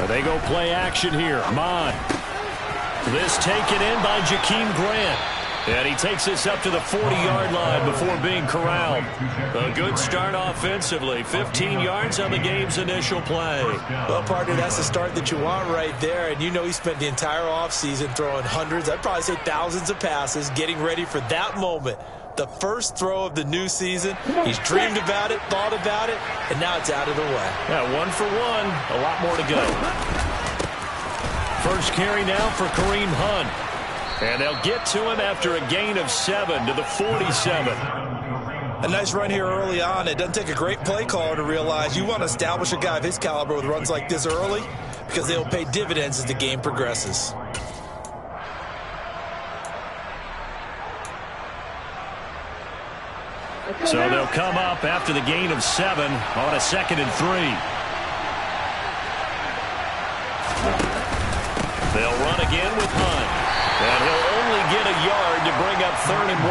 They go play action here. Mon. This taken in by Jakeem Grant. And he takes this up to the 40-yard line before being corralled. A good start offensively. 15 yards on the game's initial play. Well, partner, that's the start that you want right there. And you know he spent the entire offseason throwing hundreds, I'd probably say thousands of passes, getting ready for that moment. The first throw of the new season. He's dreamed about it, thought about it, and now it's out of the way. Yeah, 1 for 1. A lot more to go. First carry now for Kareem Hunt. And they'll get to him after a gain of 7 to the 47. A nice run here early on. It doesn't take a great play caller to realize you want to establish a guy of his caliber with runs like this early because they'll pay dividends as the game progresses. So they'll come up after the gain of 7 on a 2nd and 3. They'll run again with Hunt. And he'll only get a yard to bring up 3rd and 1.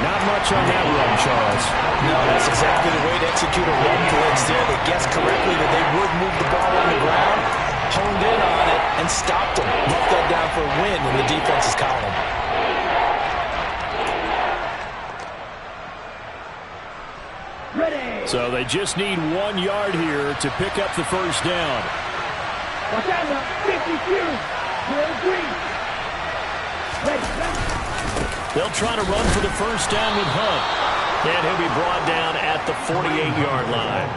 Not much on that run, Charles. No, that's exactly the way to execute a run blitz there. They guessed correctly that they would move the ball on the ground, honed in on it, and stopped them. Left that down for a win in the defense's column. So they just need 1 yard here to pick up the first down. 52. They'll try to run for the first down with Hunt. And he'll be brought down at the 48-yard line.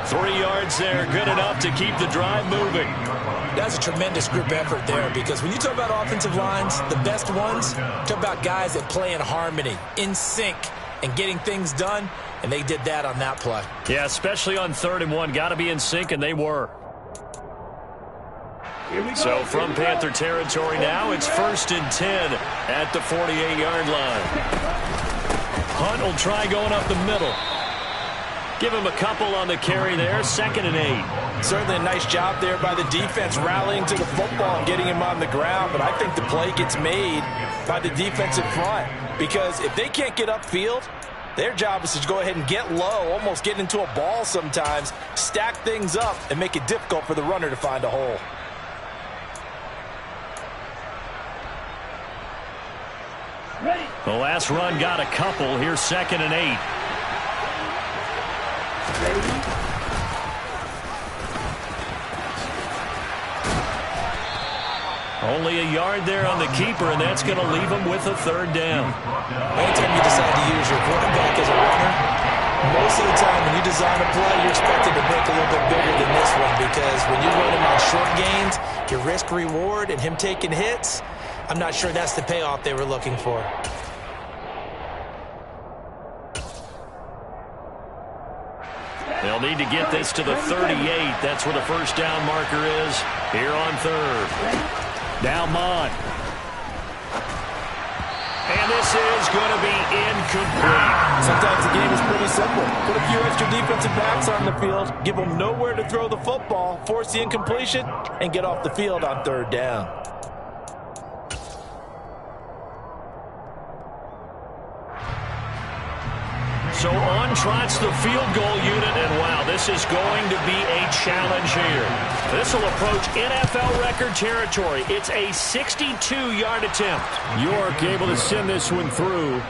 3 yards there, good enough to keep the drive moving. That's a tremendous group effort there because when you talk about offensive lines, the best ones, talk about guys that play in harmony, in sync, and getting things done, and they did that on that play. Yeah, especially on 3rd and 1. Got to be in sync, and they were. So from Panther territory now, it's 1st and 10 at the 48-yard line. Hunt will try going up the middle. Give him a couple on the carry there, 2nd and 8. Certainly a nice job there by the defense rallying to the football and getting him on the ground, but I think the play gets made by the defensive front because if they can't get upfield, their job is to go ahead and get low, almost get into a ball sometimes, stack things up, and make it difficult for the runner to find a hole. The last run got a couple. Here's 2nd and 8. Only a yard there on the keeper, and that's going to leave him with a 3rd down. Anytime you decide to use your quarterback as a runner, most of the time when you design a play, you're expected to break a little bit bigger than this one because when you run him on short gains, your risk-reward and him taking hits, I'm not sure that's the payoff they were looking for. They'll need to get this to the 38. That's where the first down marker is here on 3rd. Now Mon. And this is going to be incomplete. Sometimes the game is pretty simple. Put a few extra defensive backs on the field, give them nowhere to throw the football, force the incompletion, and get off the field on 3rd down. So on trots the field goal unit, and wow, this is going to be a challenge here. This will approach NFL record territory. It's a 62-yard attempt. York able to send this one through.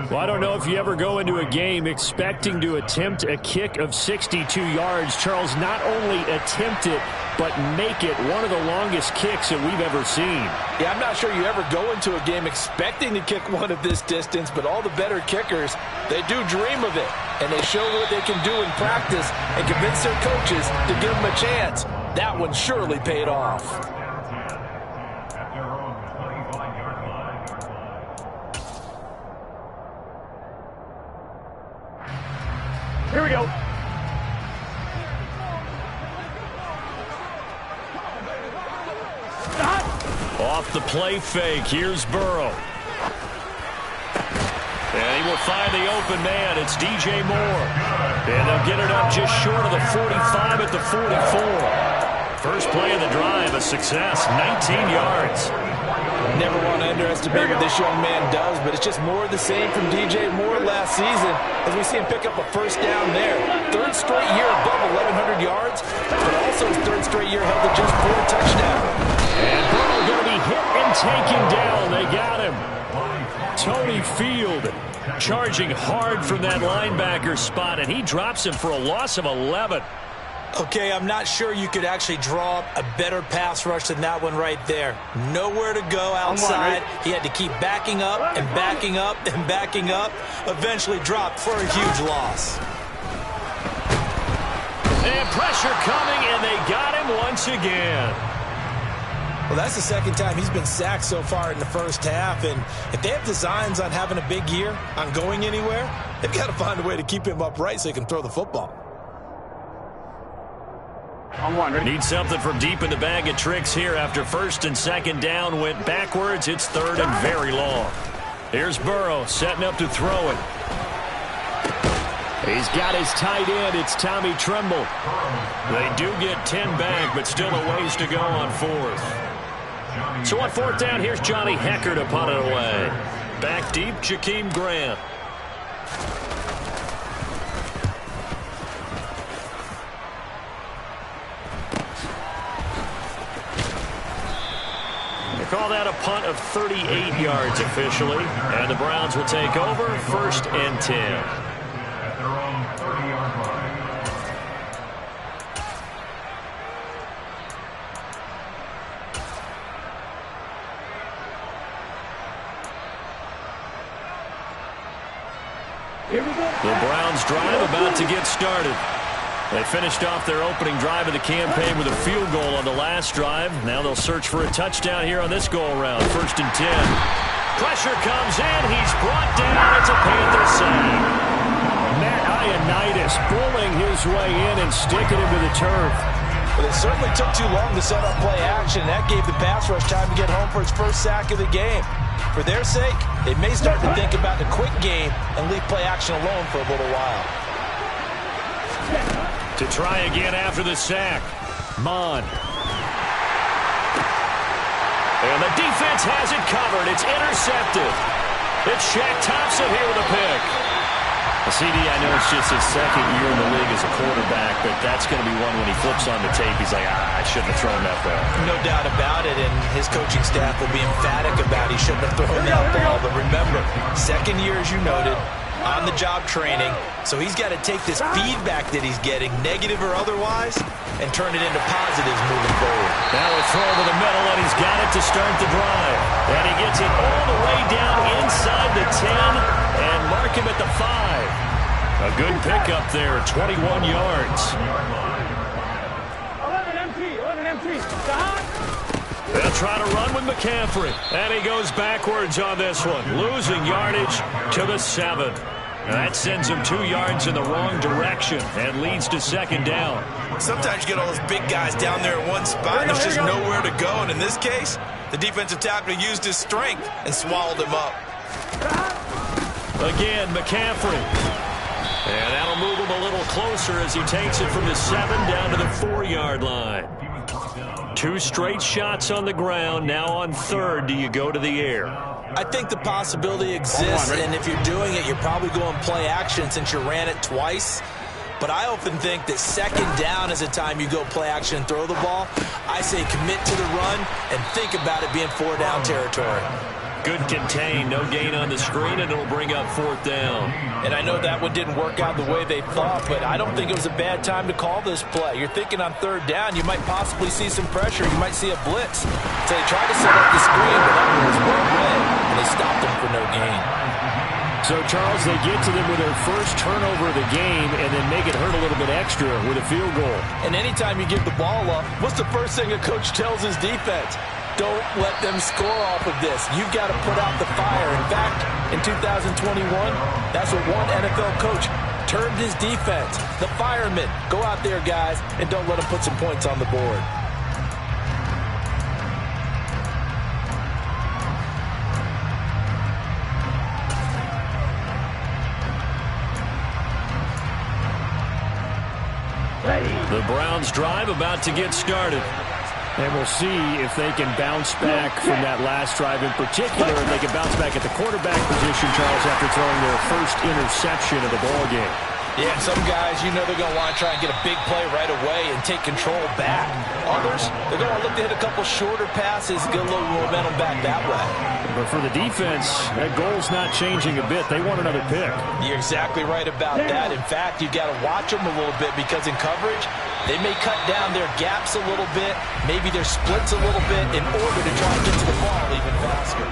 Well, I don't know if you ever go into a game expecting to attempt a kick of 62 yards. Charles, not only attempt it, but make it one of the longest kicks that we've ever seen. Yeah, I'm not sure you ever go into a game expecting to kick one of this distance, but all the better kickers, they do dream of it, and they show what they can do in practice and convince their coaches to give them a chance. That one surely paid off. Here we go. Off the play fake, here's Burrow. And he will find the open man. It's DJ Moore. And they'll get it up just short of the 45 at the 44. First play of the drive, a success, 19 yards. never want to underestimate what this young man does, but it's just more of the same from DJ Moore last season as we see him pick up a first down there. Third straight year above 1,100 yards, but also his third straight year held to just 4 touchdowns. And Burrow going to be hit and taken down. They got him. Tony Field charging hard from that linebacker spot, and he drops him for a loss of 11. Okay, I'm not sure you could actually draw up a better pass rush than that one right there. Nowhere to go outside. He had to keep backing up and backing up and backing up. Eventually dropped for a huge loss. And pressure coming, and they got him once again. Well, that's the second time he's been sacked so far in the first half, and if they have designs on having a big year, on going anywhere, they've got to find a way to keep him upright so he can throw the football. Need something from deep in the bag of tricks here after first and second down went backwards. It's third and very long. Here's Burrow setting up to throw it. He's got his tight end. It's Tommy Tremble. They do get 10 back, but still a ways to go on fourth. So on fourth down, here's Johnny Hecker to punt it away. Back deep, Jakeem Grant. Call that a punt of 38 yards officially. And the Browns will take over first and 10. At their own 30-yard line. The Browns drive about to get started. They finished off their opening drive of the campaign with a field goal on the last drive. Now they'll search for a touchdown here on this go-around. First and 10. Pressure comes in. He's brought down. It's a Panther sack. Matt Ioannidis pulling his way in and sticking him to the turf. But it certainly took too long to set up play action. That gave the pass rush time to get home for its first sack of the game. For their sake, they may start to think about the quick game and leave play action alone for a little while. To try again after the sack. Mon. And the defense has it covered. It's intercepted. It's Shaq Thompson here with a pick. CD, I know it's just his second year in the league as a quarterback, but that's going to be one when he flips on the tape. He's like, I shouldn't have thrown that ball. No doubt about it, and his coaching staff will be emphatic about he shouldn't have thrown that ball. But remember, second year, as you noted, on-the-job training, so he's got to take this feedback that he's getting, negative or otherwise, and turn it into positives moving forward. Now a throw to the middle, and he's got it to start the drive. And he gets it all the way down inside the 10, and mark him at the 5. A good pickup there, 21 yards. 11 MT. They'll try to run with McCaffrey. And he goes backwards on this one, losing yardage to the 7. That sends him 2 yards in the wrong direction and leads to second down. Sometimes you get all those big guys down there in one spot, and there's just nowhere to go. And in this case, the defensive tackle used his strength and swallowed him up. Again, McCaffrey. And that'll move him a little closer as he takes it from the 7 down to the 4-yard line. 2 straight shots on the ground. Now on third, do you go to the air? I think the possibility exists, and if you're doing it, you're probably going play action since you ran it twice. But I often think that second down is a time you go play action and throw the ball. I say commit to the run and think about it being 4-down territory. Good contain, no gain on the screen, and it'll bring up 4th down. And I know that one didn't work out the way they thought, but I don't think it was a bad time to call this play. You're thinking on third down, you might possibly see some pressure. You might see a blitz. So they tried to set up the screen, but that one was well read, and they stopped them for no gain. So, Charles, they get to them with their first turnover of the game and then make it hurt a little bit extra with a field goal. And anytime you give the ball up, what's the first thing a coach tells his defense? Don't let them score off of this. You've got to put out the fire. In fact, in 2021, that's what one NFL coach termed his defense. The firemen. Go out there, guys, and don't let them put some points on the board. The Browns drive about to get started. And we'll see if they can bounce back from that last drive in particular. If they can bounce back at the quarterback position, Charles, after throwing their first interception of the ballgame. Yeah, some guys, you know they're going to want to try and get a big play right away and take control back. Others, they're going to look to hit a couple shorter passes, get a little momentum back that way. But for the defense, that goal's not changing a bit. They want another pick. You're exactly right about that. In fact, you've got to watch them a little bit because in coverage, they may cut down their gaps a little bit, maybe their splits a little bit in order to try and get to the ball even faster.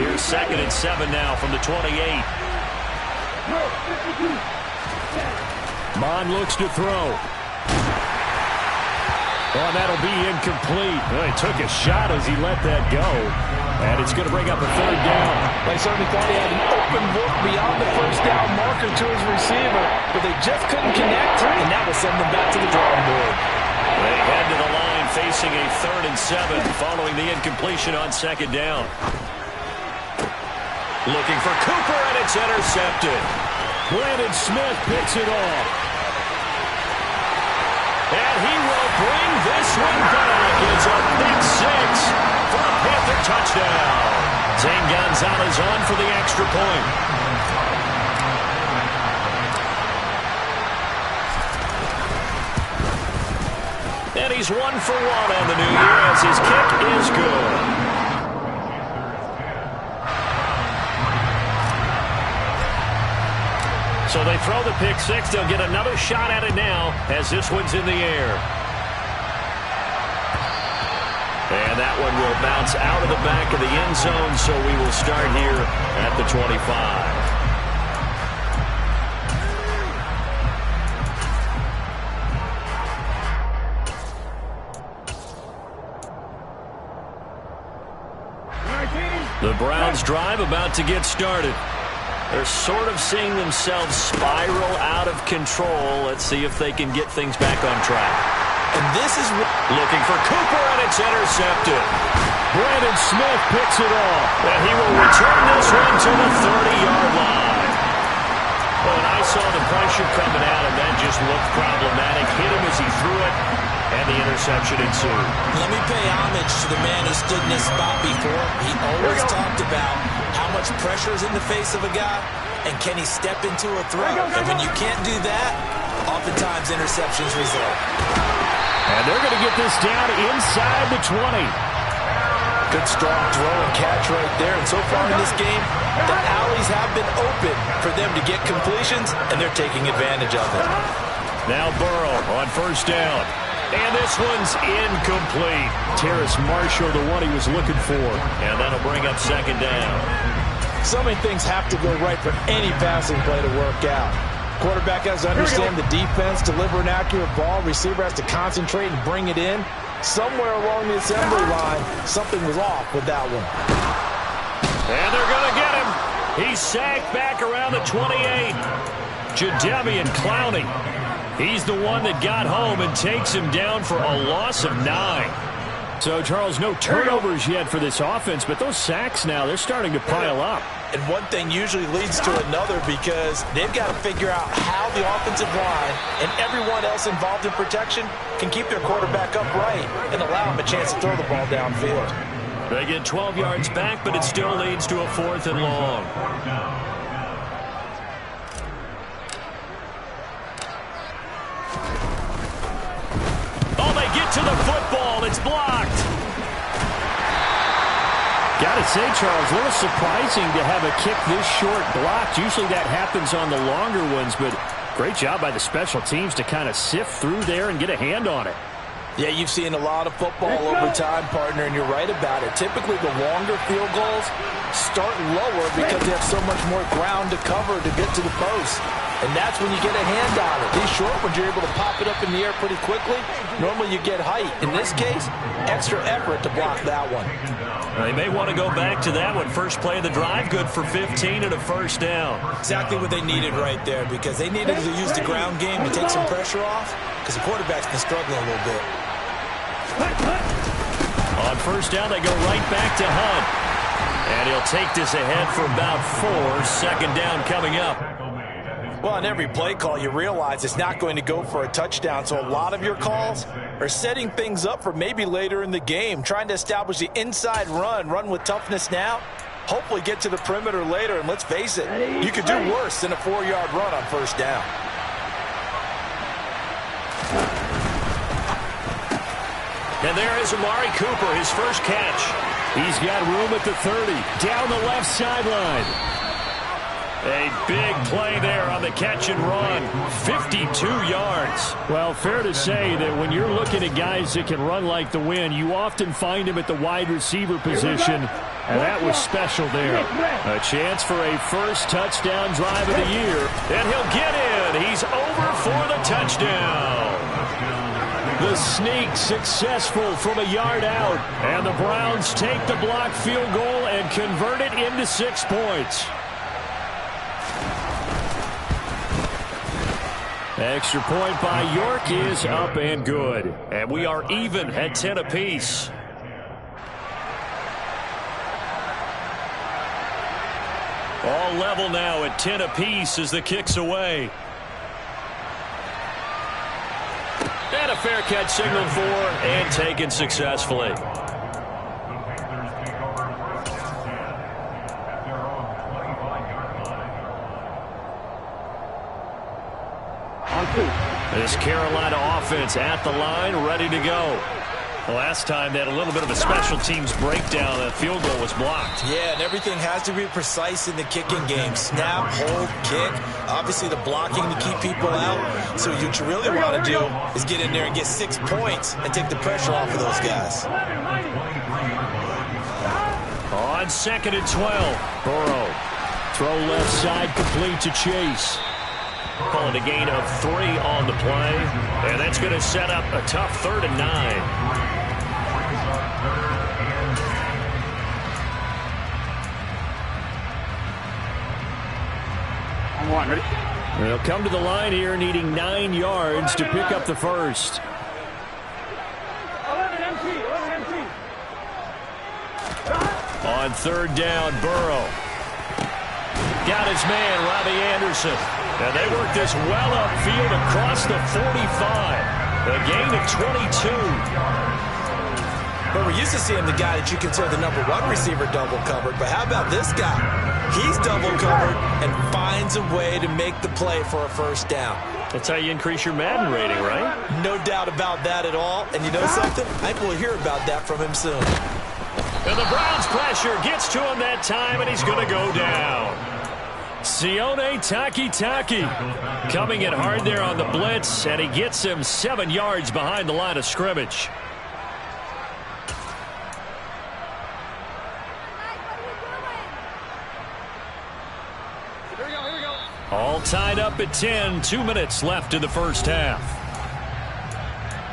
Here's 2nd and 7 now from the 28. Mon looks to throw. Oh, that'll be incomplete. Well, he took a shot as he let that go. And it's going to bring up a 3rd down. They certainly thought he had an open look beyond the first down marker to his receiver, but they just couldn't connect, and that will send them back to the drawing board. They head to the line facing a 3rd and 7 following the incompletion on 2nd down. Looking for Cooper, and it's intercepted. Brandon Smith picks it off. And he will bring this one back. It's a pick 6 for a Panther touchdown. Zane Gonzalez on for the extra point. And he's 1 for 1 on the new year as his kick is good. So they throw the pick 6. They'll get another shot at it now as this one's in the air. And that one will bounce out of the back of the end zone, so we will start here at the 25. The Browns drive about to get started. They're sort of seeing themselves spiral out of control. Let's see if they can get things back on track. And this is looking for Cooper, and it's intercepted. Brandon Smith picks it off, and he will return this one to the 30-yard line. Well, and I saw the pressure coming out, and that just looked problematic. Hit him as he threw it, and the interception ensued. Let me pay homage to the man who stood in this spot before. He always talked about how much pressure is in the face of a guy, and can he step into a throw? And when you can't do that, oftentimes interceptions result. And they're going to get this down inside the 20. Good strong throw and catch right there. And so far in this game, the alleys have been open for them to get completions, and they're taking advantage of it. Now Burrow on 1st down. And this one's incomplete. Terrace Marshall, the one he was looking for. And that'll bring up 2nd down. So many things have to go right for any passing play to work out. Quarterback has to understand the defense, deliver an accurate ball. Receiver has to concentrate and bring it in. Somewhere along the assembly line, something was off with that one. And they're going to get him. He's sacked back around the 28. Jadeveon Clowney. He's the one that got home and takes him down for a loss of 9. So, Charles, no turnovers yet for this offense, but those sacks now, they're starting to pile up. And one thing usually leads to another because they've got to figure out how the offensive line and everyone else involved in protection can keep their quarterback upright and allow him a chance to throw the ball downfield. They get 12 yards back, but it still leads to a 4th and long. Oh, they get to the football. It's blocked. Got to say, Charles, a little surprising to have a kick this short blocked. Usually that happens on the longer ones, but great job by the special teams to kind of sift through there and get a hand on it. Yeah, you've seen a lot of football over time, partner, and you're right about it. Typically, the longer field goals start lower because they have so much more ground to cover to get to the post. And that's when you get a hand on it. These short ones, you're able to pop it up in the air pretty quickly. Normally, you get height. In this case, extra effort to block that one. They may want to go back to that one. First play of the drive, good for 15 and a 1st down. Exactly what they needed right there because they needed to use the ground game to take some pressure off because the quarterback's been struggling a little bit. On 1st down, they go right back to Hunt. And he'll take this ahead for about 4. 2nd down coming up. Well, on every play call, you realize it's not going to go for a touchdown, so a lot of your calls are setting things up for maybe later in the game, trying to establish the inside run with toughness now, hopefully get to the perimeter later, and let's face it, you could do worse than a 4-yard run on first down. And there is Amari Cooper, his first catch. He's got room at the 30, down the left sideline. A big play there on the catch and run, 52 yards. Well, fair to say that when you're looking at guys that can run like the wind, you often find them at the wide receiver position, and that was special there. A chance for a first touchdown drive of the year, and he'll get in. He's over for the touchdown. The sneak successful from a yard out, and the Browns take the block field goal and convert it into 6 points. Extra point by York is up and good. And we are even at 10 apiece. All level now at 10 apiece as the kick's away. And a fair catch signaled for and taken successfully. This Carolina offense at the line, ready to go. The last time they had a little bit of a special teams breakdown. That field goal was blocked. Yeah, and everything has to be precise in the kicking game. Snap, hold, kick. Obviously the blocking to keep people out. So what you really want to do is get in there and get 6 points and take the pressure off of those guys. On 2nd and 12, Burrow. Throw left side, complete to Chase. Calling a gain of 3 on the play. And that's going to set up a tough 3rd and 9. They'll come to the line here needing 9 yards to pick up the first. On 3rd down, Burrow. Got his man, Robbie Anderson. And they work this well upfield across the 45. A gain of 22. But we're used to seeing the guy that you consider the #1 receiver double covered. But how about this guy? He's double covered and finds a way to make the play for a first down. That's how you increase your Madden rating, right? No doubt about that at all. And you know something? I think we'll hear about that from him soon. And the Browns pressure gets to him that time, and he's going to go down. Sione Takitaki coming in hard there on the blitz, and he gets him 7 yards behind the line of scrimmage. All tied up at 10, 2 minutes left in the first half.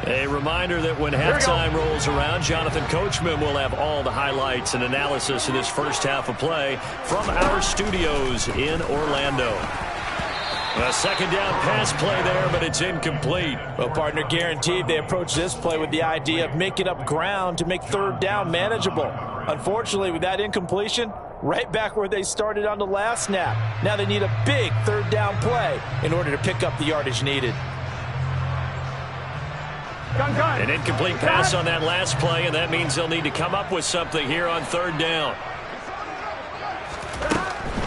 A reminder that when halftime rolls around, Jonathan Coachman will have all the highlights and analysis of this first half of play from our studios in Orlando. A 2nd down pass play there, but it's incomplete. Well, partner, guaranteed they approach this play with the idea of making up ground to make 3rd down manageable. Unfortunately, with that incompletion, right back where they started on the last snap. Now they need a big 3rd down play in order to pick up the yardage needed. An incomplete pass on that last play, and that means they'll need to come up with something here on 3rd down.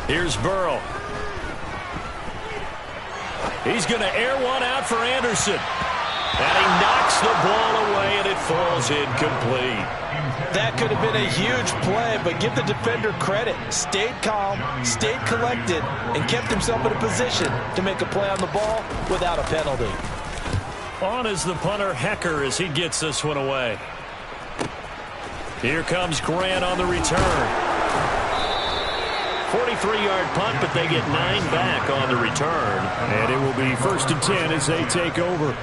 Here's Burrow. He's going to air one out for Anderson. And he knocks the ball away, and it falls incomplete. That could have been a huge play, but give the defender credit. Stayed calm, stayed collected, and kept himself in a position to make a play on the ball without a penalty. On is the punter, Hecker, as he gets this one away. Here comes Grant on the return. 43-yard punt, but they get 9 back on the return. And it will be 1st and 10 as they take over.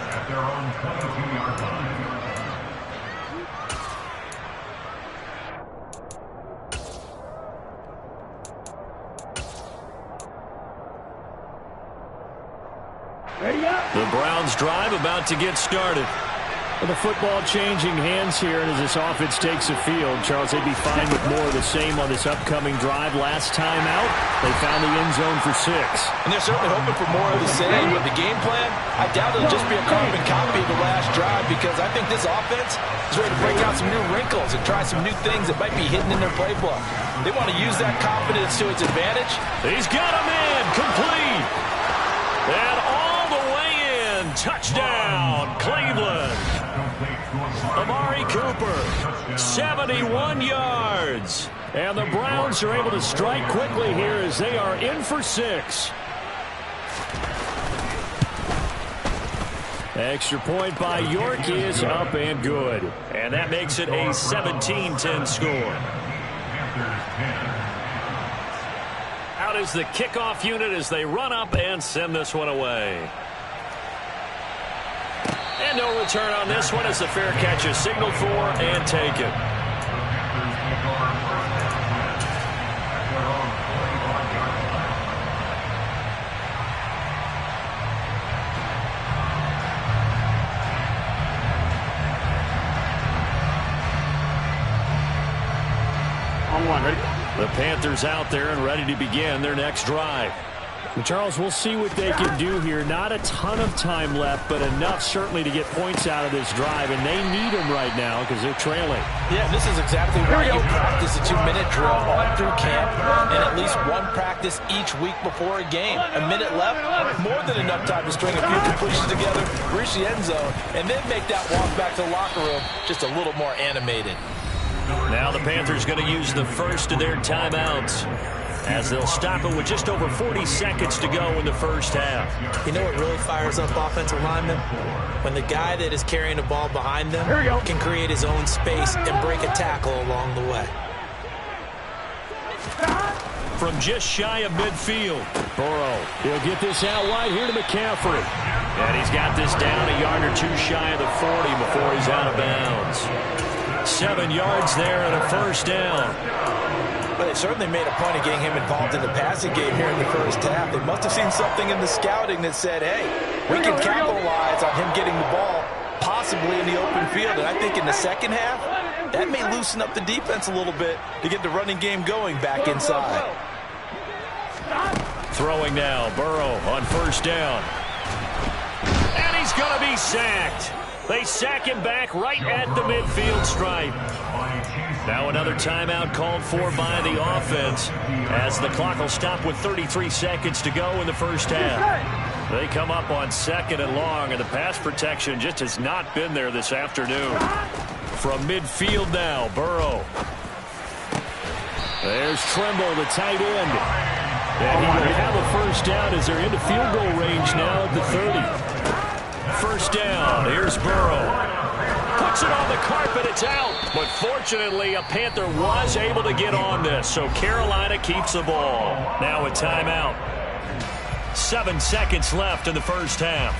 The Browns drive about to get started. Well, the football changing hands here, and as this offense takes the field, Charles, they'd be fine with more of the same on this upcoming drive. Last time out, they found the end zone for 6. And they're certainly hoping for more of the same. With the game plan, I doubt it'll just be a carbon copy of the last drive, because I think this offense is ready to break out some new wrinkles and try some new things that might be hidden in their playbook. They want to use that confidence to its advantage. He's got him in, complete. And all the way in, touchdown, Cleveland. Amari Cooper, 71 yards. And the Browns are able to strike quickly here as they are in for 6. Extra point by York is up and good. And that makes it a 17-10 score. Out is the kickoff unit as they run up and send this one away. And no return on this one as the fair catch is signaled for and taken. On one, ready? The Panthers out there and ready to begin their next drive. And Charles, we'll see what they can do here. Not a ton of time left, but enough certainly to get points out of this drive, and they need them right now because they're trailing. Yeah, this is exactly why you practice a 2-minute drill all through camp and at least one practice each week before a game. A minute left, more than enough time to string a few completions together, reach the end zone, and then make that walk back to the locker room just a little more animated. Now the Panthers going to use the first of their timeouts as they'll stop it with just over 40 seconds to go in the first half. You know what really fires up offensive linemen? When the guy that is carrying the ball behind them can create his own space and break a tackle along the way. From just shy of midfield, Burrow. He'll get this out wide here to McCaffrey. And he's got this down a yard or two shy of the 40 before he's out of bounds. 7 yards there and a first down. But they certainly made a point of getting him involved in the passing game here in the first half. They must have seen something in the scouting that said, hey, we can capitalize on him getting the ball possibly in the open field. And I think in the second half, that may loosen up the defense a little bit to get the running game going back inside. Throwing now, Burrow on first down. And he's going to be sacked. They sack him back right at the midfield stripe. Now another timeout called for by the offense as the clock will stop with 33 seconds to go in the first half. They come up on 2nd and long, and the pass protection just has not been there this afternoon. From midfield now, Burrow. There's Trimble, the tight end. And he will have a first down as they're into field goal range now at the 30. First down, here's Burrow. Puts it on the carpet, it's out. But fortunately, a Panther was able to get on this, so Carolina keeps the ball. Now a timeout. 7 seconds left in the first half.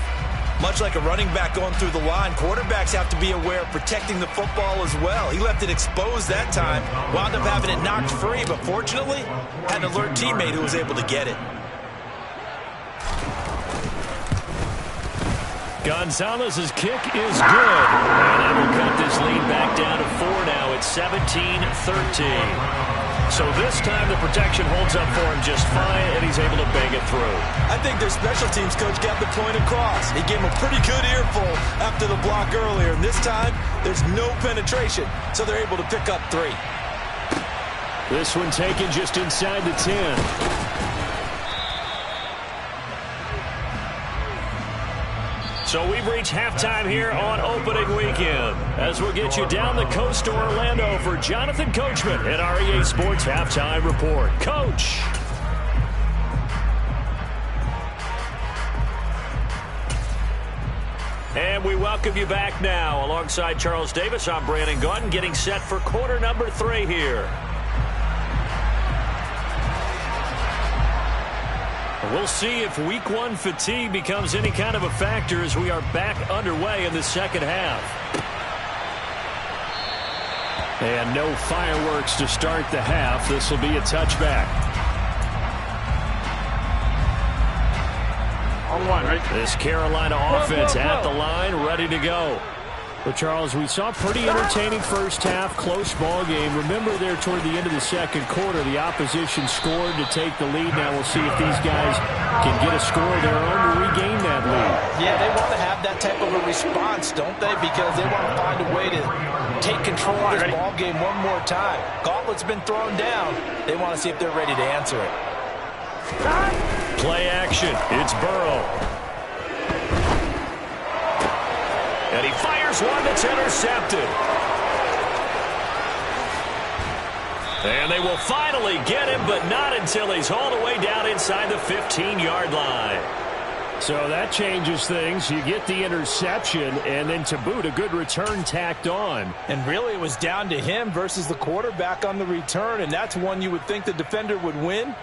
Much like a running back going through the line, quarterbacks have to be aware of protecting the football as well. He left it exposed that time, wound up having it knocked free, but fortunately, had an alert teammate who was able to get it. Gonzalez's kick is good. And that will cut this lead back down to 4 now. It's 17-13. So this time the protection holds up for him just fine, and he's able to bang it through. I think their special teams coach got the point across. He gave him a pretty good earful after the block earlier. And this time, there's no penetration, so they're able to pick up 3. This one taken just inside the 10. So we've reached halftime here on opening weekend as we'll get you down the coast to Orlando for Jonathan Coachman at our EA Sports Halftime Report. Coach. And we welcome you back now. Alongside Charles Davis, I'm Brandon Gunn, getting set for quarter number 3 here. We'll see if week 1 fatigue becomes any kind of a factor as we are back underway in the second half. And no fireworks to start the half. This will be a touchback. On one, right? This Carolina offense at the line, ready to go. Well, Charles, we saw a pretty entertaining first half, close ball game. Remember there toward the end of the second quarter, the opposition scored to take the lead. Now we'll see if these guys can get a score of their own to regain that lead. Yeah, they want to have that type of a response, don't they? Because they want to find a way to take control of this ball game one more time. Gauntlet's been thrown down. They want to see if they're ready to answer it. Play action. It's Burrow. And he fires one that's intercepted. And they will finally get him, but not until he's all the way down inside the 15-yard line. So that changes things. You get the interception, and then to boot, a good return tacked on. And really, it was down to him versus the quarterback on the return, and that's one you would think the defender would win.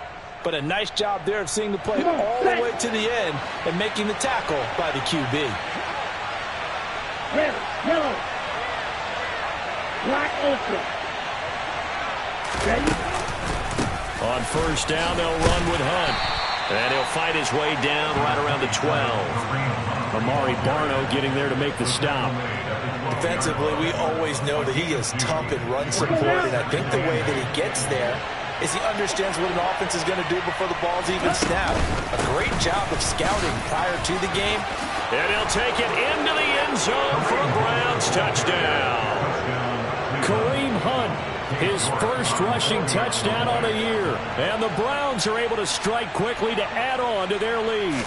But a nice job there of seeing the play all the way to the end and making the tackle by the QB. Red, yellow, black, ultra. Ready? On first down, they'll run with Hunt. And he'll fight his way down right around the 12. Amari Barno getting there to make the stop. Defensively, we always know that he is tough in run support, and I think the way that he gets there is he understands what an offense is going to do before the ball's even snapped. A great job of scouting prior to the game. And he'll take it into the end zone for a Browns touchdown. Kareem Hunt, his first rushing touchdown on a year. And the Browns are able to strike quickly to add on to their lead.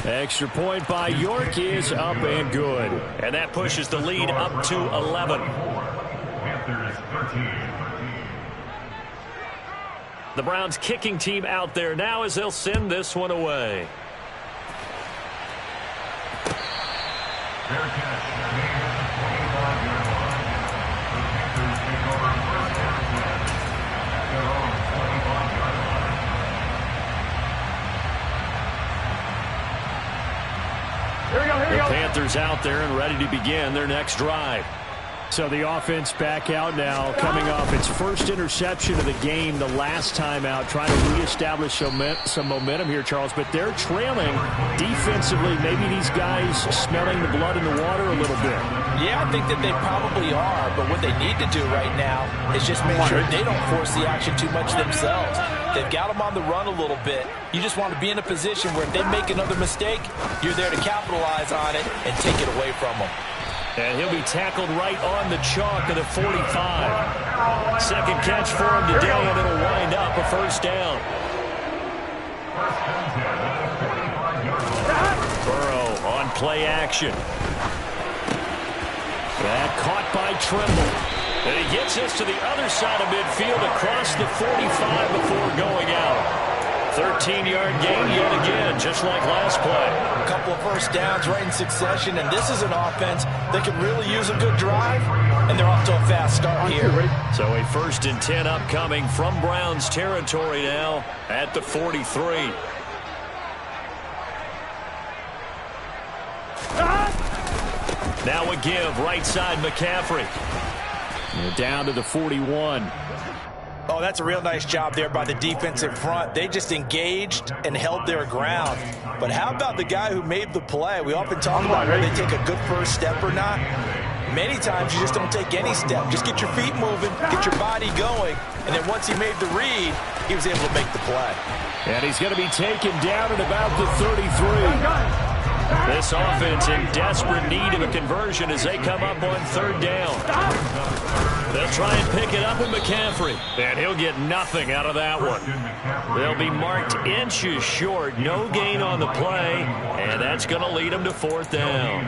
Extra point by York is up and good. And that pushes the lead up to 11. The Browns kicking team out there now as they'll send this one away. The Panthers out there and ready to begin their next drive. So the offense back out now, coming off its first interception of the game the last time out, trying to reestablish some momentum here, Charles. But they're trailing defensively. Maybe these guys smelling the blood in the water a little bit. Yeah, I think that they probably are. But what they need to do right now is just make sure they don't force the action too much themselves. They've got them on the run a little bit. You just want to be in a position where if they make another mistake, you're there to capitalize on it and take it away from them. And he'll be tackled right on the chalk of the 45. Second catch for him today, and it'll wind up a first down. Burrow on play action. That caught by Tremble. And he gets us to the other side of midfield across the 45 before going out. 13-yard gain yet again, just like last play. A couple of first downs right in succession, and this is an offense that can really use a good drive, and they're off to a fast start here. So a 1st and 10 upcoming from Browns territory now at the 43. Now a give, right side McCaffrey. And down to the 41. Oh, that's a real nice job there by the defensive front. They just engaged and held their ground. But how about the guy who made the play? We often talk about whether they take a good first step or not. Many times you just don't take any step. Just get your feet moving, get your body going, and then once he made the read, he was able to make the play. And he's going to be taken down at about the 33. This offense in desperate need of a conversion as they come up on 3rd down. They'll try and pick it up with McCaffrey. And he'll get nothing out of that one. They'll be marked inches short. No gain on the play. And that's going to lead them to 4th down.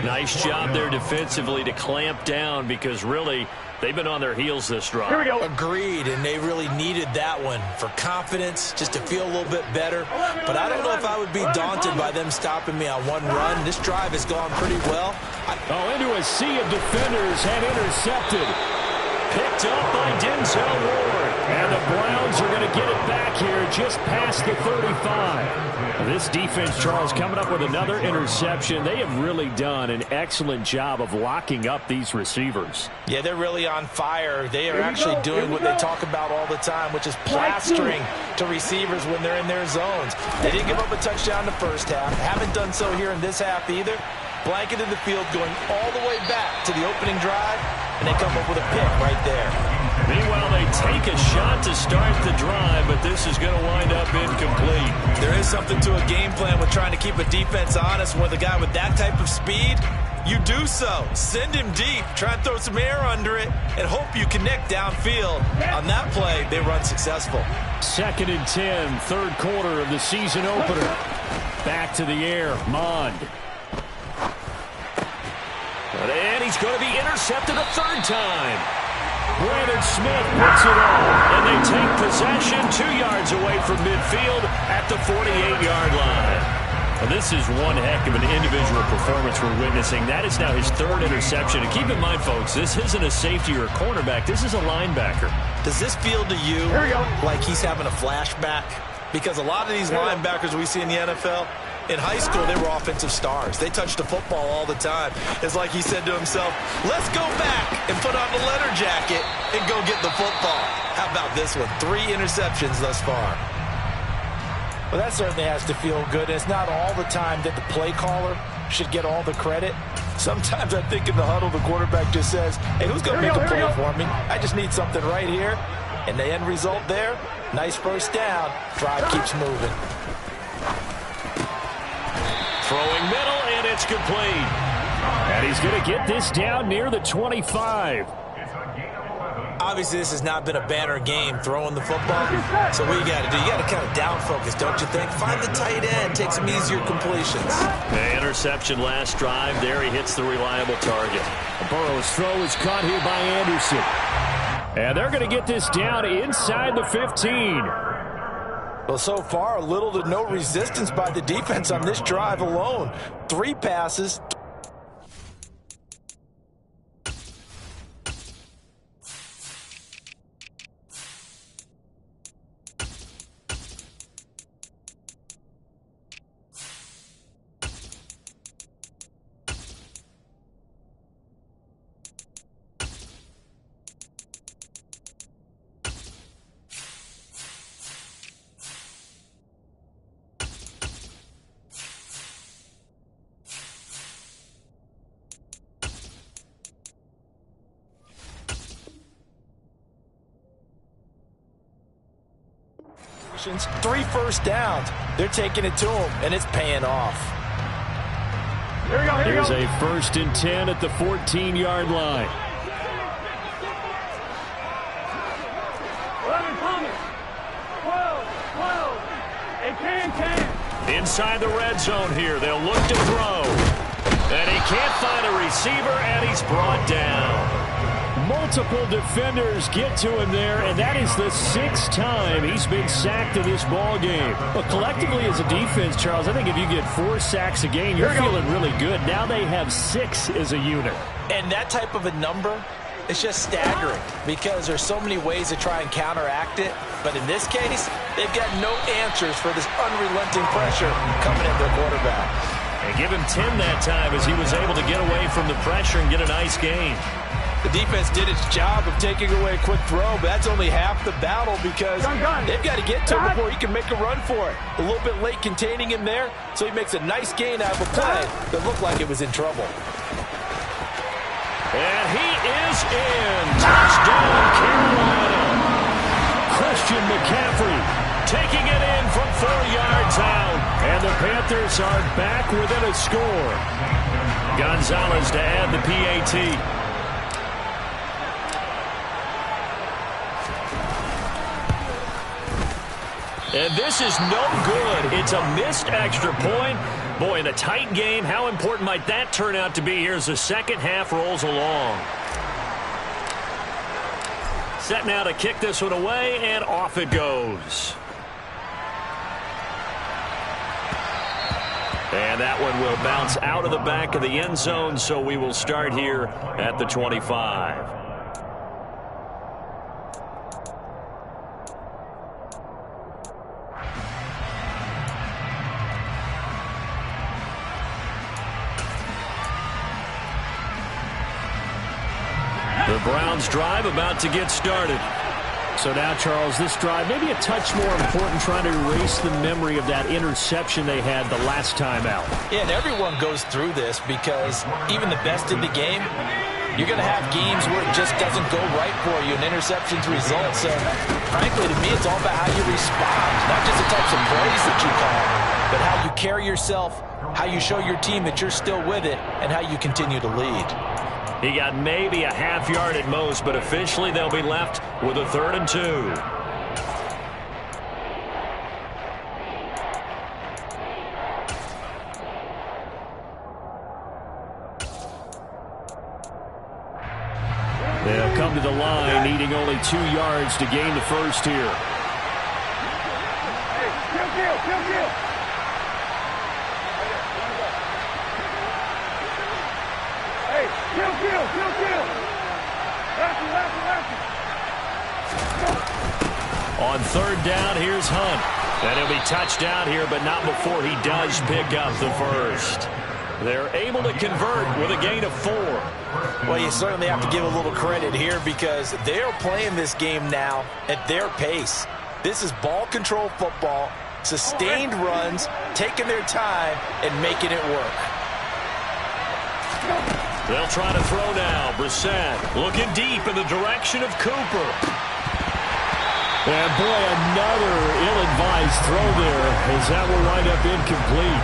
Nice job there defensively to clamp down because really they've been on their heels this drive. Here we go. Agreed, and they really needed that one for confidence, just to feel a little bit better. But I don't know if I would be daunted by them stopping me on one run. This drive has gone pretty well. Into a sea of defenders and intercepted. Picked up by Denzel Ward. And the Browns are going to get it back here just past the 35. This defense, Charles, coming up with another interception. They have really done an excellent job of locking up these receivers. Yeah, they're really on fire. They are actually doing what they talk about all the time, which is plastering to receivers when they're in their zones. They didn't give up a touchdown the first half. Haven't done so here in this half either. Blanketed the field, going all the way back to the opening drive, and they come up with a pick right there. Meanwhile, they take a shot to start the drive, but this is going to wind up incomplete. There is something to a game plan with trying to keep a defense honest. With a guy with that type of speed, you do so. Send him deep, try and throw some air under it, and hope you connect downfield. On that play, they run successful. 2nd and 10, third quarter of the season opener. Back to the air, Mond. And he's going to be intercepted a third time. Brandon Smith puts it on, and they take possession 2 yards away from midfield at the 48-yard line. Well, this is one heck of an individual performance we're witnessing. That is now his 3rd interception. And keep in mind, folks, this isn't a safety or a cornerback. This is a linebacker. Does this feel to you like he's having a flashback? Because a lot of these linebackers we see in the NFL, in high school, they were offensive stars. They touched the football all the time. It's like he said to himself, let's go back and put on the leather jacket and go get the football. How about this one? 3 interceptions thus far. Well, that certainly has to feel good. It's not all the time that the play caller should get all the credit. Sometimes I think in the huddle, the quarterback just says, hey, who's going to make a play for me? I just need something right here. And the end result there, nice first down. Drive keeps moving. Throwing middle, and it's complete. And he's going to get this down near the 25. Obviously, this has not been a banner game throwing the football. So what you got to do, you got to kind of down focus, don't you think? Find the tight end, take some easier completions. The interception last drive. There he hits the reliable target. Burrow's throw is caught here by Anderson. And they're going to get this down inside the 15. Well, so far, little to no resistance by the defense on this drive alone. 3 passes. completions, 3 first downs. They're taking it to him, and it's paying off. Here's a 1st and 10 at the 14-yard line. 10. Inside the red zone here, they'll look to throw. And he can't find a receiver, and he's brought down. Multiple defenders get to him there, and that is the 6th time he's been sacked in this ball game. But collectively as a defense, Charles, I think if you get 4 sacks a game, you're feeling really good. Now they have 6 as a unit. And that type of a number, it's just staggering because there's so many ways to try and counteract it. But in this case, they've got no answers for this unrelenting pressure coming at their quarterback. And give him 10 that time as he was able to get away from the pressure and get a nice gain. The defense did its job of taking away a quick throw, but that's only half the battle because they've got to get to him before he can make a run for it. A little bit late containing him there, so he makes a nice gain out of a play that looked like it was in trouble. And he is in. Touchdown, Carolina. Christian McCaffrey taking it in from 4 yards out. And the Panthers are back within a score. Gonzalez to add the PAT. And this is no good. It's a missed extra point. Boy, in a tight game, how important might that turn out to be here as the second half rolls along? Set now to kick this one away, and off it goes. And that one will bounce out of the back of the end zone, so we will start here at the 25. The Browns drive about to get started. So now, Charles, this drive maybe a touch more important, trying to erase the memory of that interception they had the last time out. Yeah, and everyone goes through this because even the best in the game, you're going to have games where it just doesn't go right for you, and interceptions result. So, frankly, to me, it's all about how you respond, not just the types of plays that you call, but how you carry yourself, how you show your team that you're still with it, and how you continue to lead. He got maybe a half yard at most, but officially they'll be left with a 3rd and 2. They'll come to the line, needing only 2 yards to gain the first here. On 3rd down, here's Hunt. And he'll be touched out here, but not before he does pick up the first. They're able to convert with a gain of 4. Well, you certainly have to give a little credit here because they're playing this game now at their pace. This is ball control football, sustained runs, taking their time, and making it work. They'll try to throw now. Brissett looking deep in the direction of Cooper. And boy, another ill-advised throw there, as that will wind up incomplete.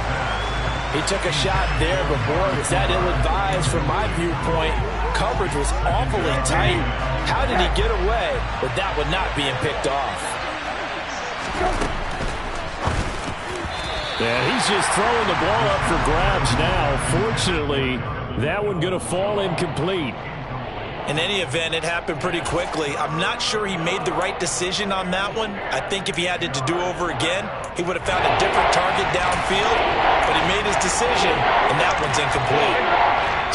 He took a shot there, but boy, was that ill-advised from my viewpoint. Coverage was awfully tight. How did he get away with that one not being picked off? And he's just throwing the ball up for grabs now. Fortunately, that one going to fall incomplete. In any event, it happened pretty quickly. I'm not sure he made the right decision on that one. I think if he had it to do over again, he would have found a different target downfield. But he made his decision, and that one's incomplete.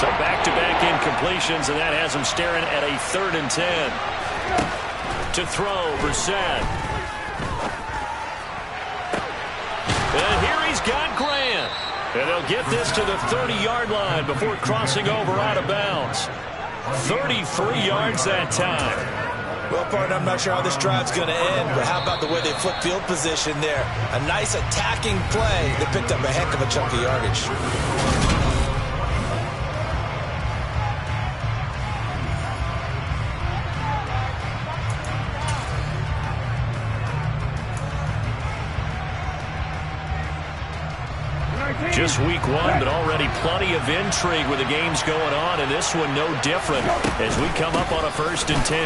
So back-to-back incompletions, and that has him staring at a 3rd and 10. To throw, Brissett. And here he's got Grant. And they'll get this to the 30-yard line before crossing over out of bounds. 33 yards that time. Well, partner, I'm not sure how this drive's going to end, but how about the way they flip field position there? A nice attacking play that picked up a heck of a chunk of yardage. Just week 1, but already plenty of intrigue with the games going on, and this one no different as we come up on a 1st and 10.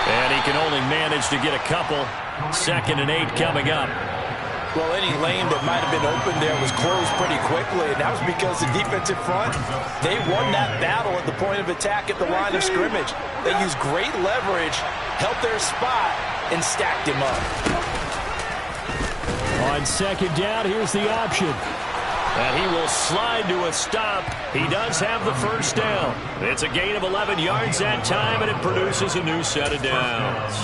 And he can only manage to get a couple. 2nd and 8 coming up. Well, any lane that might have been open there was closed pretty quickly, and that was because the defensive front, they won that battle at the point of attack at the line of scrimmage. They used great leverage, held their spot, and stacked him up. On 2nd down, here's the option. And he will slide to a stop. He does have the first down. It's a gain of 11 yards that time, and it produces a new set of downs.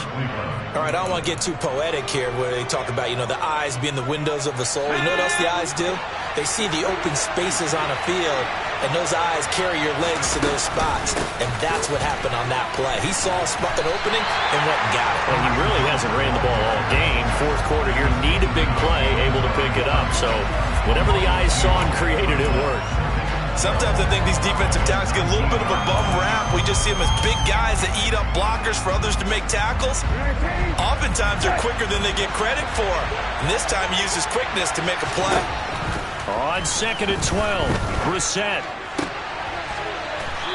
All right, I don't want to get too poetic here where they talk about, the eyes being the windows of the soul. You know what else the eyes do? They see the open spaces on a field, and those eyes carry your legs to those spots, and that's what happened on that play. He saw an opening and went and got it. Well, he really hasn't ran the ball all game. 4th quarter here, need a big play, able to pick it up. So whatever the eyes saw and created, it worked. Sometimes I think these defensive tackles get a little bit of a bum rap. We just see them as big guys that eat up blockers for others to make tackles. Oftentimes they're quicker than they get credit for. And this time he uses quickness to make a play. On 2nd and 12, Brissett.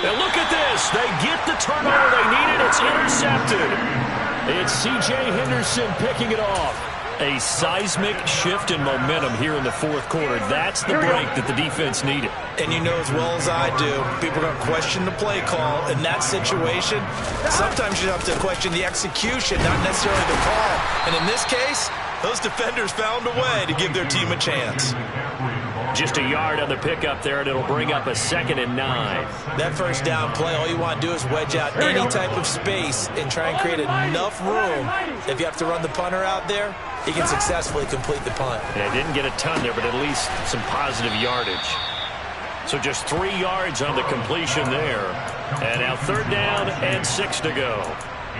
And look at this. They get the turnover they needed. It's intercepted. It's C.J. Henderson picking it off. A seismic shift in momentum here in the 4th quarter. That's the break that the defense needed. And you know as well as I do, people are going to question the play call. In that situation, sometimes you have to question the execution, not necessarily the call. And in this case, those defenders found a way to give their team a chance. Just a yard on the pickup there, and it'll bring up a 2nd and 9. That first down play, all you want to do is wedge out any type of space and try and create enough room. If you have to run the punter out there, he can successfully complete the punt. Yeah, didn't get a ton there, but at least some positive yardage. So just 3 yards on the completion there. And now 3rd down and 6 to go.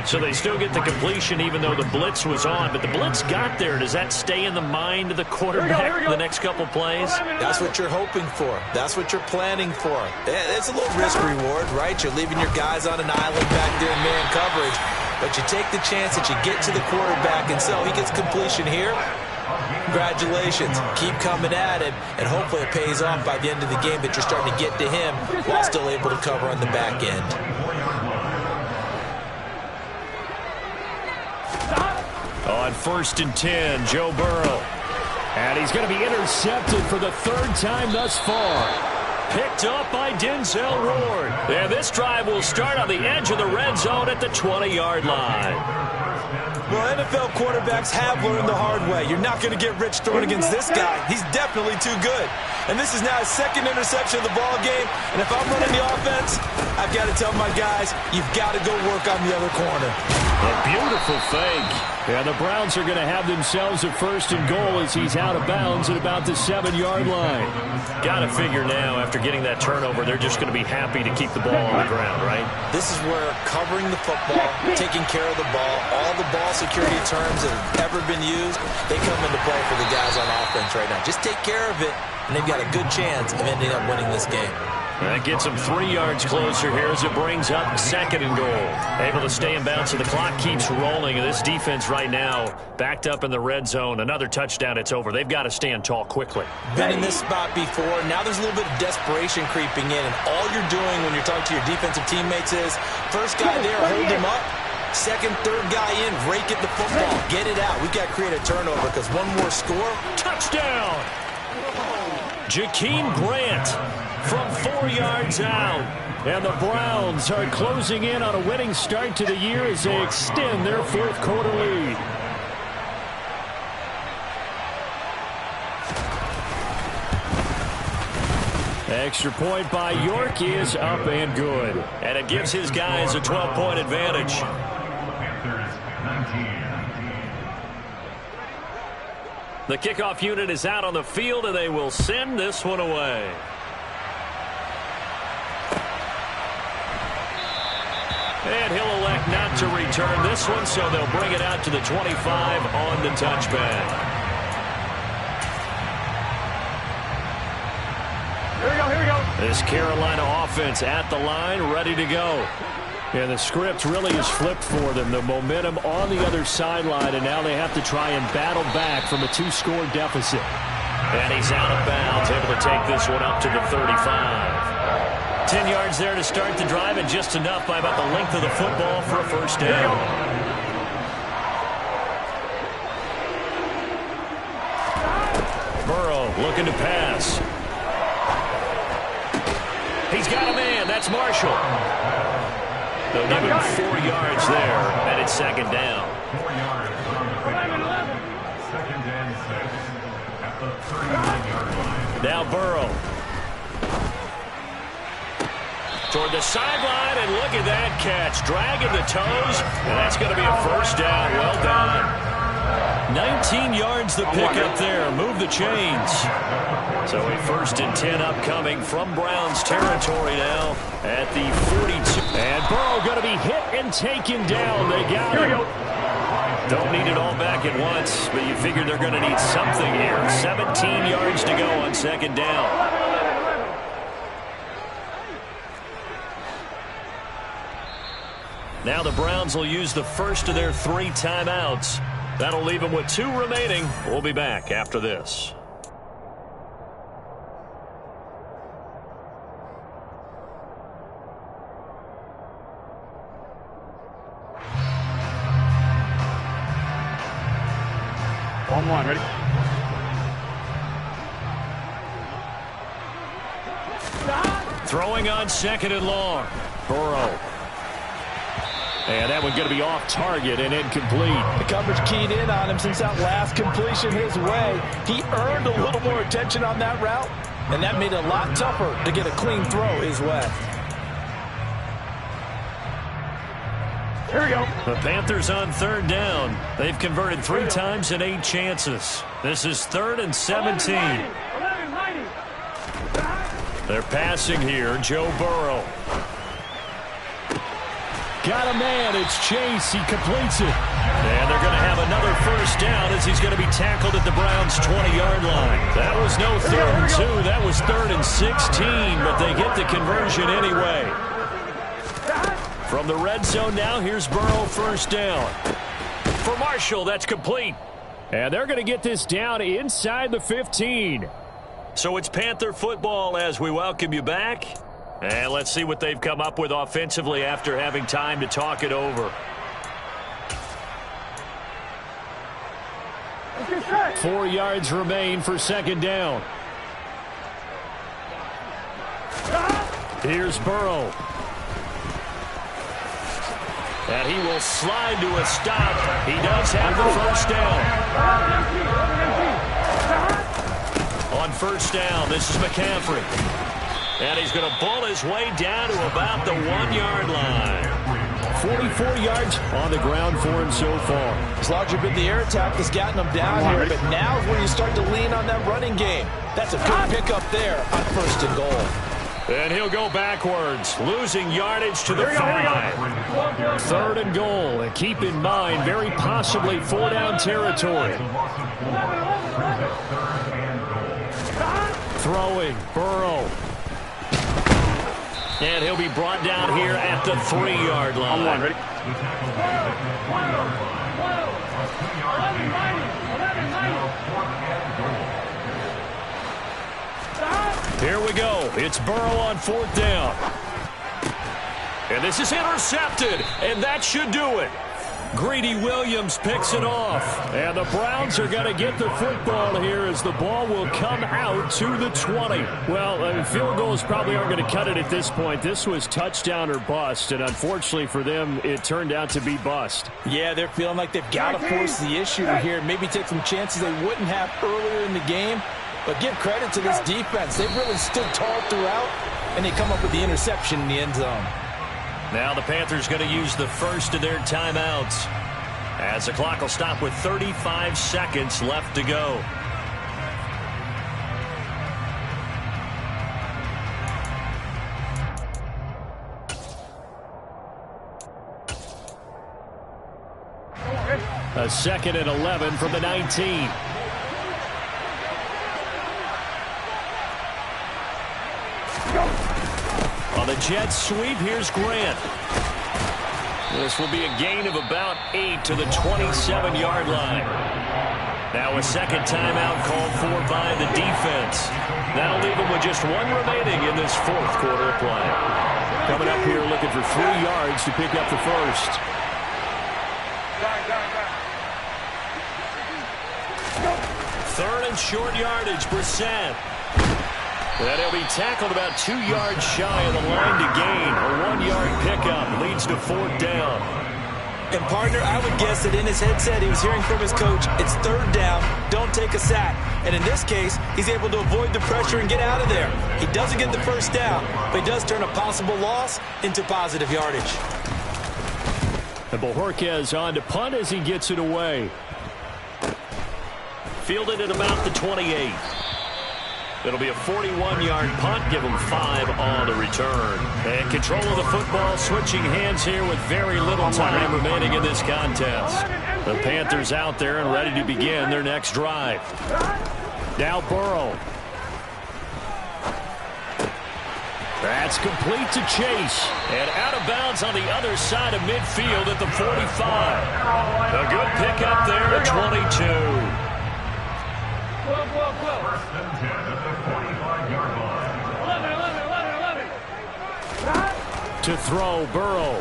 So they still get the completion even though the blitz was on. But the blitz got there. Does that stay in the mind of the quarterback for the next couple plays? That's what you're hoping for. That's what you're planning for. It's a little risk-reward, right? You're leaving your guys on an island back there in man coverage. But you take the chance that you get to the quarterback, and so he gets completion here. Congratulations. Keep coming at it, and hopefully it pays off by the end of the game that you're starting to get to him while still able to cover on the back end. On 1st and 10, Joe Burrow. And he's going to be intercepted for the 3rd time thus far. Picked up by Denzel Ward. And this drive will start on the edge of the red zone at the 20-yard line. Well, NFL quarterbacks have learned the hard way. You're not going to get rich throwing against this guy. He's definitely too good. And this is now his 2nd interception of the ball game. And if I'm running the offense, I've got to tell my guys, you've got to go work on the other corner. A beautiful fake. Yeah, the Browns are going to have themselves a 1st and goal as he's out of bounds at about the 7-yard line. Got to figure now, after getting that turnover, they're just going to be happy to keep the ball on the ground, right? This is where covering the football, taking care of the ball, all the ball security terms that have ever been used, they come into play for the guys on offense right now. Just take care of it, and they've got a good chance of ending up winning this game. That gets them 3 yards closer here as it brings up 2nd and goal. Able to stay in bounds, so the clock keeps rolling. And this defense right now backed up in the red zone. Another touchdown, it's over. They've got to stand tall quickly. Been in this spot before. Now there's a little bit of desperation creeping in. And all you're doing when you're talking to your defensive teammates is, first guy there, hold him up. 2nd, 3rd guy in, rake at the football. Get it out. We've got to create a turnover because one more score. Touchdown! Jakeem Grant from 4 yards out. And the Browns are closing in on a winning start to the year as they extend their 4th quarter lead. Extra point by York is up and good. And it gives his guys a 12-point advantage. The kickoff unit is out on the field, and they will send this one away. And he'll elect not to return this one, so they'll bring it out to the 25 on the touchback. Here we go. This Carolina offense at the line, ready to go. Yeah, the script really is flipped for them. The momentum on the other sideline, and now they have to try and battle back from a 2-score deficit. And he's out of bounds, able to take this one up to the 35. 10 yards there to start the drive, and just enough by about the length of the football for a 1st down. Burrow looking to pass. He's got a man. That's Marshall. They'll give him 4 yards there, and it's 2nd down. 4 yards. 11. 2nd and 6 at the 39-yard line. Now Burrow. Toward the sideline, and look at that catch. Dragging the toes, and that's going to be a 1st down. Well done. 19 yards the pick up there. Move the chains. So a 1st and 10 upcoming from Browns territory now at the 42. And Burrow going to be hit and taken down. They got him. Don't need it all back at once, but you figure they're going to need something here. 17 yards to go on 2nd down. Now the Browns will use the first of their 3 timeouts. That'll leave them with 2 remaining. We'll be back after this. One, ready? Throwing on 2nd and long. Burrow. And that one going to be off target and incomplete. The coverage keyed in on him since that last completion his way. He earned a little more attention on that route, and that made it a lot tougher to get a clean throw his way. Here we go. The Panthers on 3rd down. They've converted 3 times in 8 chances. This is 3rd and 17. 11, 90. The They're passing here. Joe Burrow. Got a man. It's Chase. He completes it. And they're going to have another first down as he's going to be tackled at the Browns' 20-yard line. That was no 3rd and 2. That was 3rd and 16, but they get the conversion anyway. From the red zone now, here's Burrow, first down. For Marshall, that's complete. And they're going to get this down inside the 15. So it's Panther football as we welcome you back. And let's see what they've come up with offensively after having time to talk it over. 4 yards remain for second down. Here's Burrow. And he will slide to a stop. He does have the first down. On first down, this is McCaffrey. And he's going to bull his way down to about the 1-yard line. 44 yards on the ground for him so far. It's largely been the air attack that's gotten him down here, but now is where you start to lean on that running game. That's a good pickup there on first and goal. And he'll go backwards, losing yardage to the 5. 3rd and goal. And keep in mind, very possibly 4-down territory. Throwing, Burrow. And he'll be brought down here at the 3-yard line. Ready? Here we go. It's Burrow on 4th down. And this is intercepted, and that should do it. Greedy Williams picks it off. And the Browns are going to get the football here as the ball will come out to the 20. Well, field goals probably aren't going to cut it at this point. This was touchdown or bust, and unfortunately for them, it turned out to be bust. Yeah, they're feeling like they've got to force the issue here, maybe take some chances they wouldn't have earlier in the game. But give credit to this defense. They've really stood tall throughout, and they come up with the interception in the end zone. Now the Panthers going to use the first of their timeouts as the clock will stop with 35 seconds left to go. A 2nd and 11 from the 19. On the jet sweep, here's Grant. This will be a gain of about 8 to the 27-yard line. Now a second timeout called for by the defense. That'll leave them with just 1 remaining in this 4th quarter of play. Coming up here looking for 3 yards to pick up the first. Third and short yardage, Brissett. And he'll be tackled about 2 yards shy of the line to gain. A 1-yard pickup leads to 4th down. And, partner, I would guess that in his headset he was hearing from his coach, it's 3rd down, don't take a sack. And in this case, he's able to avoid the pressure and get out of there. He doesn't get the first down, but he does turn a possible loss into positive yardage. And Bojorquez on to punt as he gets it away. Fielded at about the 28. It'll be a 41-yard punt. Give them 5 on the return. And control of the football, switching hands here with very little time remaining in this contest. The Panthers out there and ready to begin their next drive. Now Burrow. That's complete to Chase. And out of bounds on the other side of midfield at the 45. A good pickup there at 22. First and 10 at the 45-yard line. To throw, Burrow.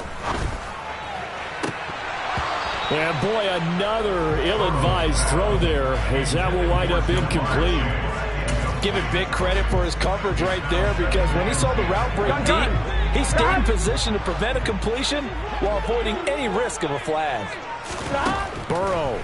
And boy, another ill-advised throw there as that will wind up incomplete. Give it big credit for his coverage right there, because when he saw the route break deep, he stayed in position to prevent a completion while avoiding any risk of a flag. Burrow.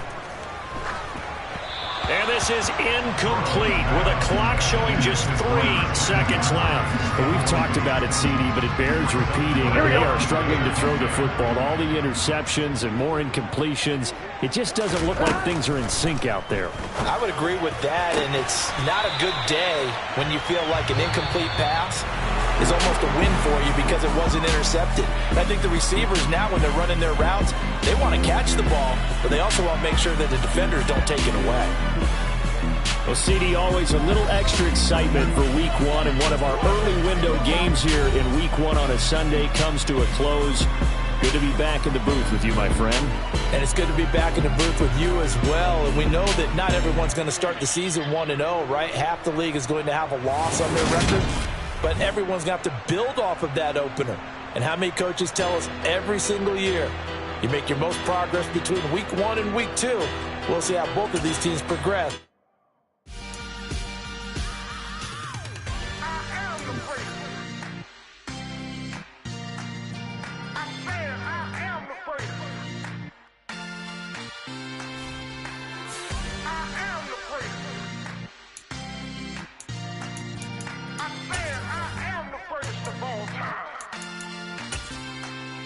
And this is incomplete with a clock showing just 3 seconds left. Well, we've talked about it, CD, but it bears repeating. They are struggling to throw the football. All the interceptions and more incompletions. It just doesn't look like things are in sync out there. I would agree with that, and it's not a good day when you feel like an incomplete pass is almost a win for you because it wasn't intercepted. And I think the receivers now, when they're running their routes, they want to catch the ball, but they also want to make sure that the defenders don't take it away. Well, CD, always a little extra excitement for Week 1, and one of our early window games here in Week 1 on a Sunday comes to a close. Good to be back in the booth with you, my friend. And it's good to be back in the booth with you as well. And we know that not everyone's going to start the season 1-0, right? Half the league is going to have a loss on their record. But everyone's going to have to build off of that opener. And how many coaches tell us every single year, you make your most progress between Week 1 and Week 2. We'll see how both of these teams progress.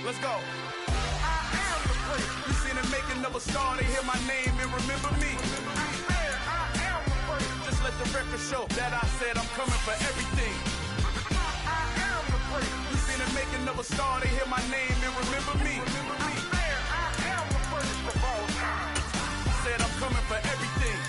Let's go. I am the great. You seen it making of a star. They hear my name and remember me. I am the great. Just let the record show that I said I'm coming for everything. I am the great. You seen it making of a star. They hear my name and remember me. I am the greatest of all time. Said I'm coming for everything.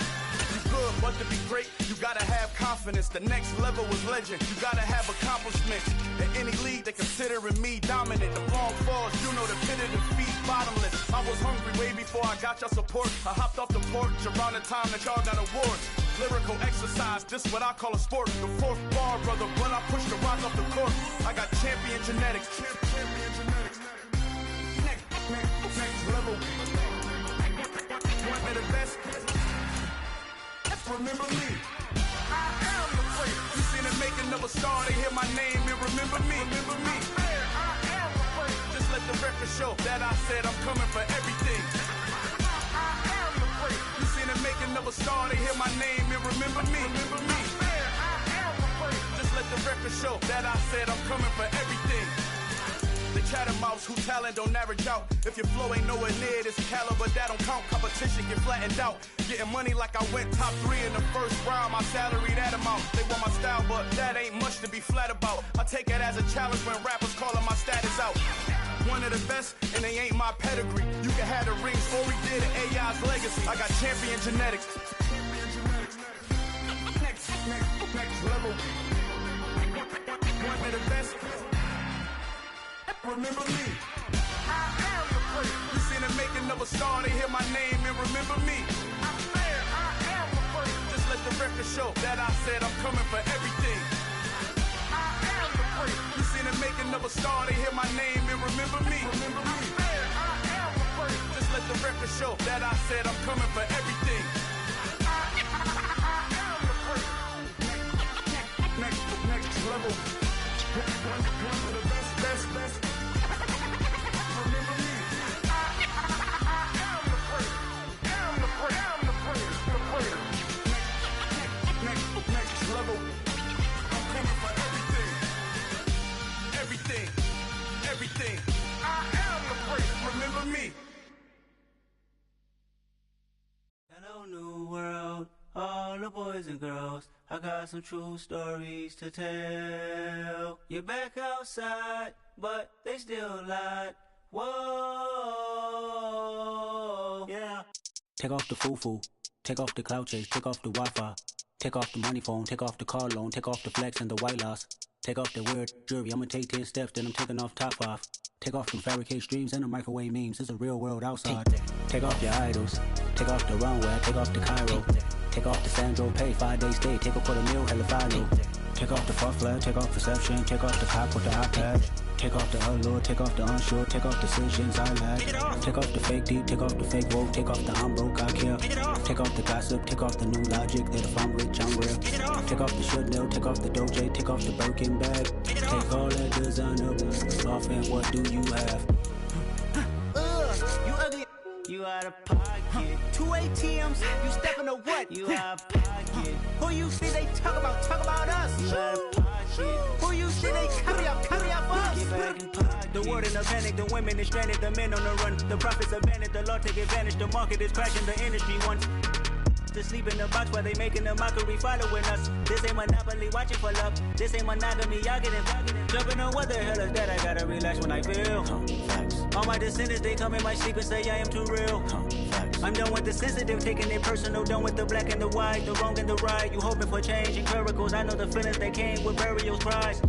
You good, but to be great, you gotta have confidence. The next level is legend. You gotta have accomplishments. In any league, they considering me dominant. The long falls, you know the pit of defeat, bottomless. I was hungry way before I got your support. I hopped off the porch around the time that y'all got awards. Lyrical exercise, this what I call a sport. The fourth bar, brother, when I push the rock off the court. I got champion genetics. Champion genetics. Next level. One of the best. Remember me. I am the great. You seen it making of a star. They hear my name and remember me. Remember me. I am the great. Just let the record show that I said I'm coming for everything. I am the great. You seen it making of a star. They hear my name and remember me. Remember me. I am the great. Just let the record show that I said I'm coming for everything. The chattermouths who talent don't average out. If your flow ain't nowhere near this caliber, that don't count. Competition get flattened out. Getting money like I went top 3 in the first round. My salary that amount. They want my style, but that ain't much to be flat about. I take it as a challenge when rappers calling my status out. One of the best, and they ain't my pedigree. You can have the rings, or we did it, AI's legacy. I got champion genetics. Next level. One of the best. Remember me. I am the great. You seen it making of a star. They hear my name and remember me. I am the great. Just let the record show that I said I'm coming for everything. I am the great. You seen it making of a star. They hear my name and remember me. Remember me. I am the great. Just let the record show that I said I'm coming for everything. I am the great. Next level. One of the best. Everything. I am the great. Remember me. Hello, new world, all the boys and girls. I got some true stories to tell. You're back outside, but they still lied. Whoa, yeah. Take off the foo-foo, take off the cloud chase, take off the Wi-Fi, take off the money phone, take off the car loan, take off the flex and the white loss. Take off the weird jewelry, I'ma take 10 steps, then I'm taking off top 5. Take off them fabricate streams and the microwave memes, it's a real world outside. Take off your idols, take off the runway, take off the Cairo. Take off the Sandro pay, 5-day stay, take off for the meal, hella final. Take off the fuck flag, take off perception, take off the cop with the iPad. Take off the allure, take off the unsure, take off decisions I lack. Take off the fake deep, take off the fake woke, take off the I'm broke, I care. Take off the gossip, take off the new logic, that if I'm rich, I'm real. Take off the should know, take off the doje, take off the Birkin bag. Take all that designer off and what do you have? You ugly. You out of pocket. 2 ATMs, you stepping to what? You out of pocket. Who you see they talk about us? You out of pocket. Who you see they carry up us? Get back in pocket. The world in a panic, the women is stranded, the men on the run. The profits abandoned, the law take advantage, the market is crashing, the industry wants to sleep in the box while they making a mockery following us. This ain't Monopoly, watching for love. This ain't monogamy, y'all getting jumping on what the hell is that? I gotta relax when I feel. All my descendants, they come in my sleep and say I am too real. I'm done with the sensitive, taking it personal. Done with the black and the white, the wrong and the right. You hoping for change and miracles. I know the feelings that came with burial cries.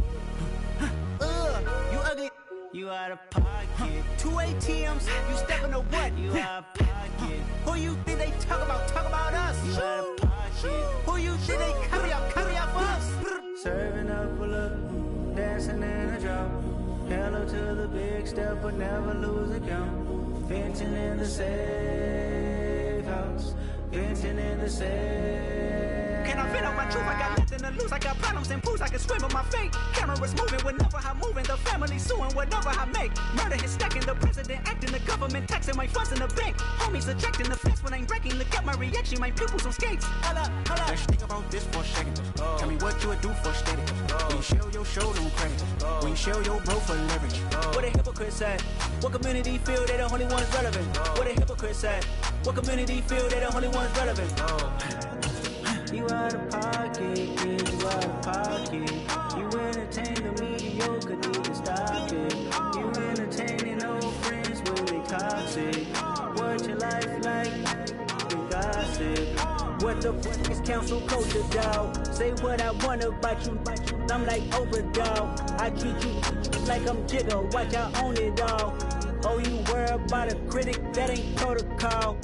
You ugly. You out of pocket. 2 ATMs, you stepping to what? You out of pocket. Who you think they talk about us? You out of pocket. Who you think they carry up us? Serving up a look, dancing in a drop. Hello to the big step, but never lose a count. Venting in the safe house. Venting in the safe. Can I fit up my truth? I got nothing to lose. I got problems and fools. I can swim with my fate. Cameras moving whenever I'm moving. The family suing whatever I make. Murder is stacking. The president acting. The government taxing my funds in the bank. Homies ejecting the fence when I'm breaking. Look at my reaction. My pupils on skates. Hold up. Let's think about this for a second. Tell me what you would do for status. When you show your show, don't credit. When you show your bro for leverage. What a hypocrite said. What community feel they the only ones relevant? What a hypocrite said. What community feel they the only ones relevant? You out of pocket, yeah, you out of pocket. You entertain the mediocre, need to stop it. You entertaining old friends when they toxic. What your life like? You gossip. What the fuck is council culture, dog? Say what I want about you. I'm like overdog. I treat you like I'm Jigga. Watch I own it all. Oh, you worry about a critic? That ain't protocol.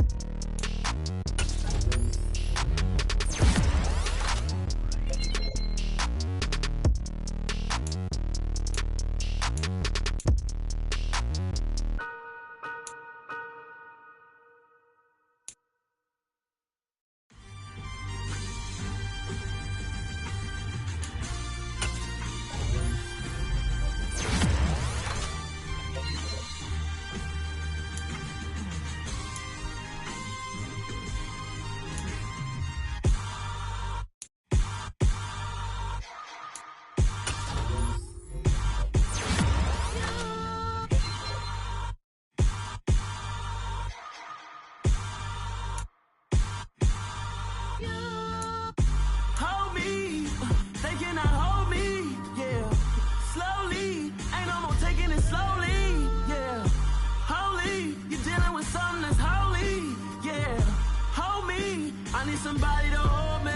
Somebody to hold me.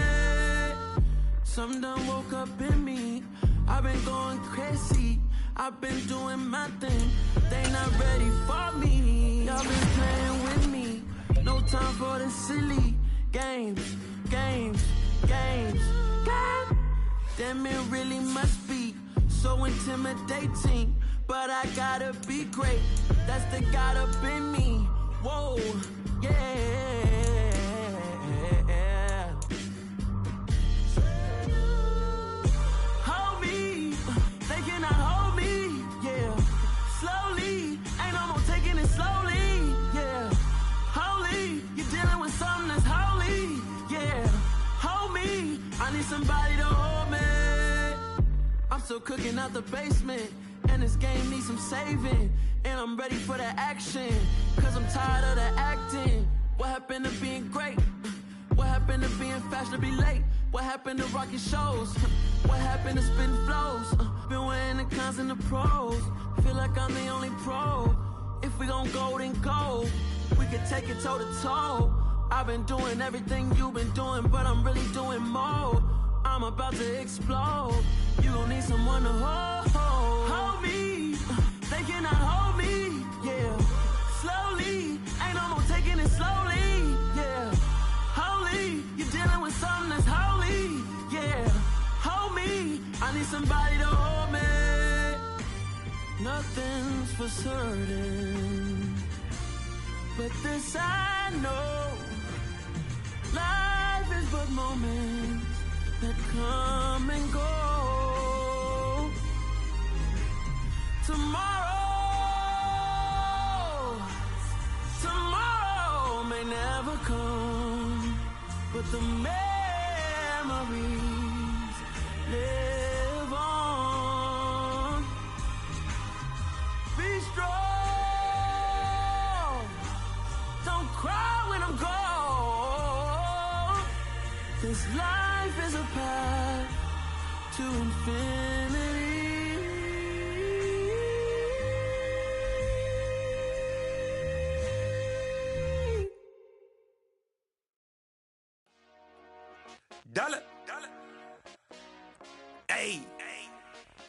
Something done woke up in me. I've been going crazy. I've been doing my thing. They not ready for me. Y'all been playing with me. No time for the silly games. Damn, it really must be so intimidating. But I gotta be great. That's the God up in me. Whoa, yeah. Somebody to hold me. I'm still cooking out the basement, and this game needs some saving. And I'm ready for the action, cause I'm tired of the acting. What happened to being great? What happened to being fashionably late? What happened to rocking shows? What happened to spitting flows? Been wearing the cons and the pros. Feel like I'm the only pro. If we gon' go, then go. We could take it toe to toe. I've been doing everything you've been doing, but I'm really doing more. I'm about to explode. You gon' need someone to hold me. They cannot hold me, yeah. Slowly, ain't no more taking it slowly, yeah. Holy, you're dealing with something that's holy, yeah. Hold me, I need somebody to hold me. Nothing's for certain, but this I know. Life is but moments that come and go. Tomorrow wanna go. This life is a path to infinity. Dollar. Hey.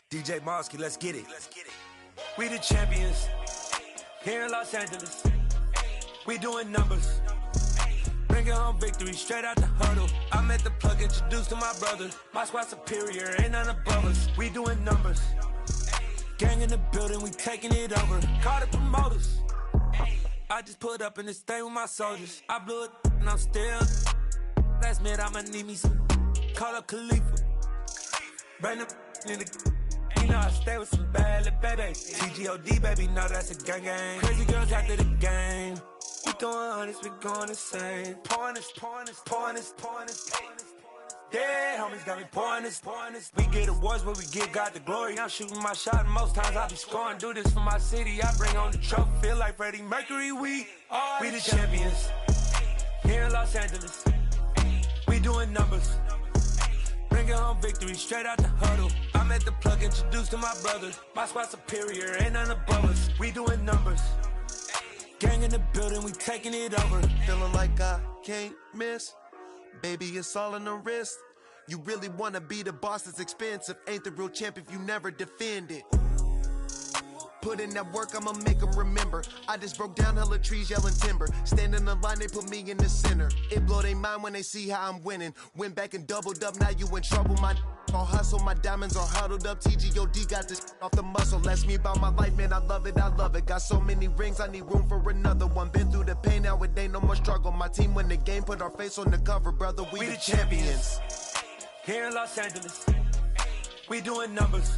DJ Mosky, let's get it. We the champions here in Los Angeles. We doing numbers. Bringing home victory straight out the huddle. I met the plug, introduced to my brothers. My squad superior, ain't none above us. We doing numbers. Gang in the building, we taking it over. Call the promoters. I just put up in this thing with my soldiers. I blew it and I'm still. Last minute I'ma need me some. Call up Khalifa. Bring the in the. You know I stay with some bad little baby. TGOD baby, know that's a gang gang. Crazy girls after the game. We throwing hundreds, we going insane. Pouring this. Yeah, homies got me pouring this. We get awards, but we give God the glory. I'm shooting my shot, and most times I be scoring. Do this for my city, I bring on the trophy. Feel like Freddie Mercury, we the champions here in Los Angeles. We doing numbers. Bringing home victory straight out the huddle. I met the plug, introduced to my brothers. My squad superior, ain't none above us. We doing numbers. Gang in the building, we taking it over. Feeling like I can't miss. Baby, it's all in the wrist. You really wanna be the boss, it's expensive. Ain't the real champ if you never defend it. Put in that work, I'ma make them remember. I just broke down hella trees, yelling timber. Standing in the line, they put me in the center. It blow their mind when they see how I'm winning. Went back and doubled up, now you in trouble. My all hustle, my diamonds are huddled up. TGOD got this off the muscle. That's me about my life, man, I love it. Got so many rings, I need room for another one. Been through the pain, now it ain't no more struggle. My team win the game, put our face on the cover, brother. We the champions here in Los Angeles. We doing numbers.